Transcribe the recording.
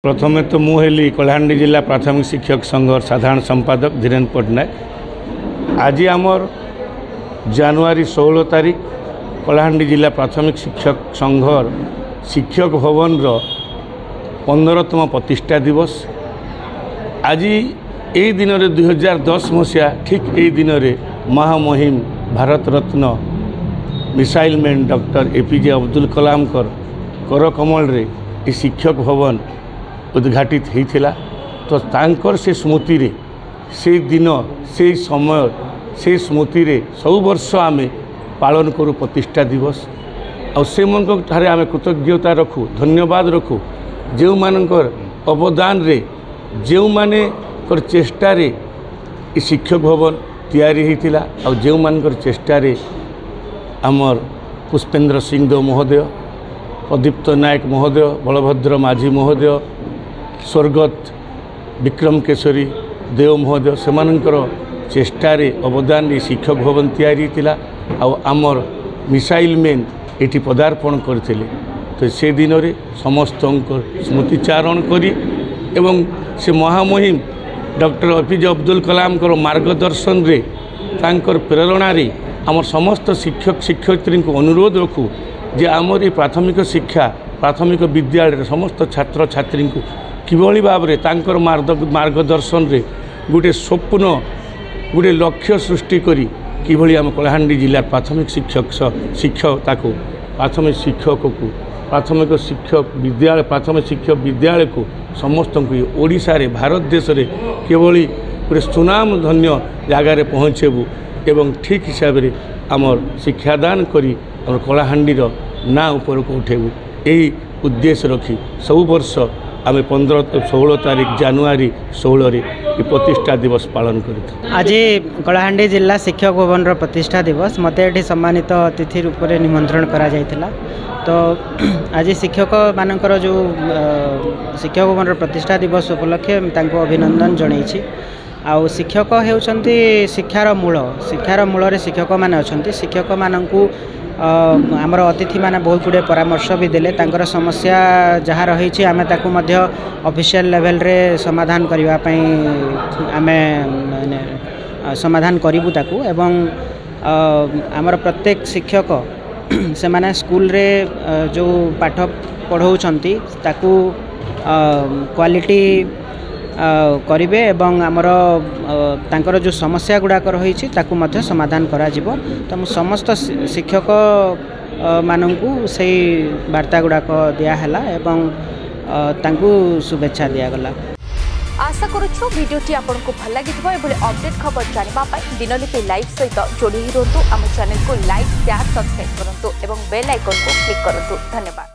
प्रथमे तो मुझे कलाहांडी जिला प्राथमिक शिक्षक संघ साधारण संपादक धीरेन्द्र पट्टनायक। आज आमर जनवरी 16 तारीख कलाहांडी जिला प्राथमिक शिक्षक संघ शिक्षक भवन 15तम प्रतिष्ठा दिवस। आज यही दिन 2010 मसीहा ठीक यही दिन महामहिम Bharat Ratna missile man doctor APJ Abdul Kalam कर कमल रे शिक्षक भवन उद्घाटित होता। तो तांकर से स्मृति रे से दिन से समय से स्मृति रे सब वर्ष आम पालन करूँ प्रतिष्ठा दिवस। और से ठारे आम कृतज्ञता रखू, धन्यवाद रखू जो मानकर अवदान रे जो माने कर चेष्टा रे शिक्षक भवन तैयारी होता। और जो मानकर चेष्टा रे आमर पुष्पेन्द्र सिंह महोदय, प्रदीप्त नायक महोदय, बलभद्र माझी महोदय, स्वर्गत विक्रम केशरी देव महोदय से चेष्टा रे अवदान रे शिक्षक भवन तैयारी होता। और आमर मिसाइल मैन ये पदार्पण करते। तो से दिन रे समस्त स्मृतिचारण करी एवं से महामहिम डॉक्टर एपीजे अब्दुल कलाम मार्गदर्शन रे तांकर प्रेरणा रे आमर समस्त शिक्षक शिक्षयित्री को अनुरोध रखू जे आमर ये प्राथमिक शिक्षा प्राथमिक विद्यालय समस्त छात्र छात्री को किभली भाव में तांकर मार्गदर्शन रे गोटे स्वप्न गोटे लक्ष्य सृष्टि करी किभली आम कलाहांडी जिला प्राथमिक शिक्षक ताको प्राथमिक शिक्षक को प्राथमिक शिक्षक विद्यालय को समस्त को ओडिशा रे भारत देश रे किभली गोटे सुनाम धन्य जगार पहुँचेबू एवं ठीक हिसाब से आमर शिक्षादान करी आम कलाहांडीर ना ऊपर को उठेबू यही उद्देश्य रखी सब वर्ष आम 16 तारीख जनवरी 16 रे प्रतिष्ठा दिवस पालन करें। आज कलाहांडी जिला शिक्षक भवन प्रतिष्ठा दिवस मत ये सम्मानित अतिथि रूप में निमंत्रण करा जायतिला। तो आज शिक्षक मानकर जो शिक्षक भवन प्रतिष्ठा दिवस उपलक्षे तांको अभिनंदन जणाई। आउ शिक्षक होउछंती शिक्षार मूल रे शिक्षक माने अछंती। शिक्षक माननकु आमर अतिथि माने बहुत गुड़े परामर्श भी देले। तांकर समस्या जहाँ रही आमे ताकु मध्य ऑफिशियल लेवल रे समाधान करबा पई आमे समाधान करिबु ताकु। एवं आमर प्रत्येक शिक्षक से माने स्कूल रे जो पाठ पढ़ाउछंती ताकु क्वालिटी करिवे एवं आमर तांकर जो समस्या गुड़ाक रही ताकू मध्य समाधान करा जिवो। तो समस्त शिक्षक माननकु सही वार्ता गुड़ाक दिया हला एवं तांकू शुभेच्छा दिया गला। आशा करूछु वीडियोटी आपनको भल लागिथिबो। एबले अपडेट खबर जानिबा पई दिनलिपि लाइव सहित जोड़ी रहंतु। आम चैनल को लाइक शेयर सब्सक्राइब करंतु एवं बेल आइकन को क्लिक करंतु। धन्यवाद।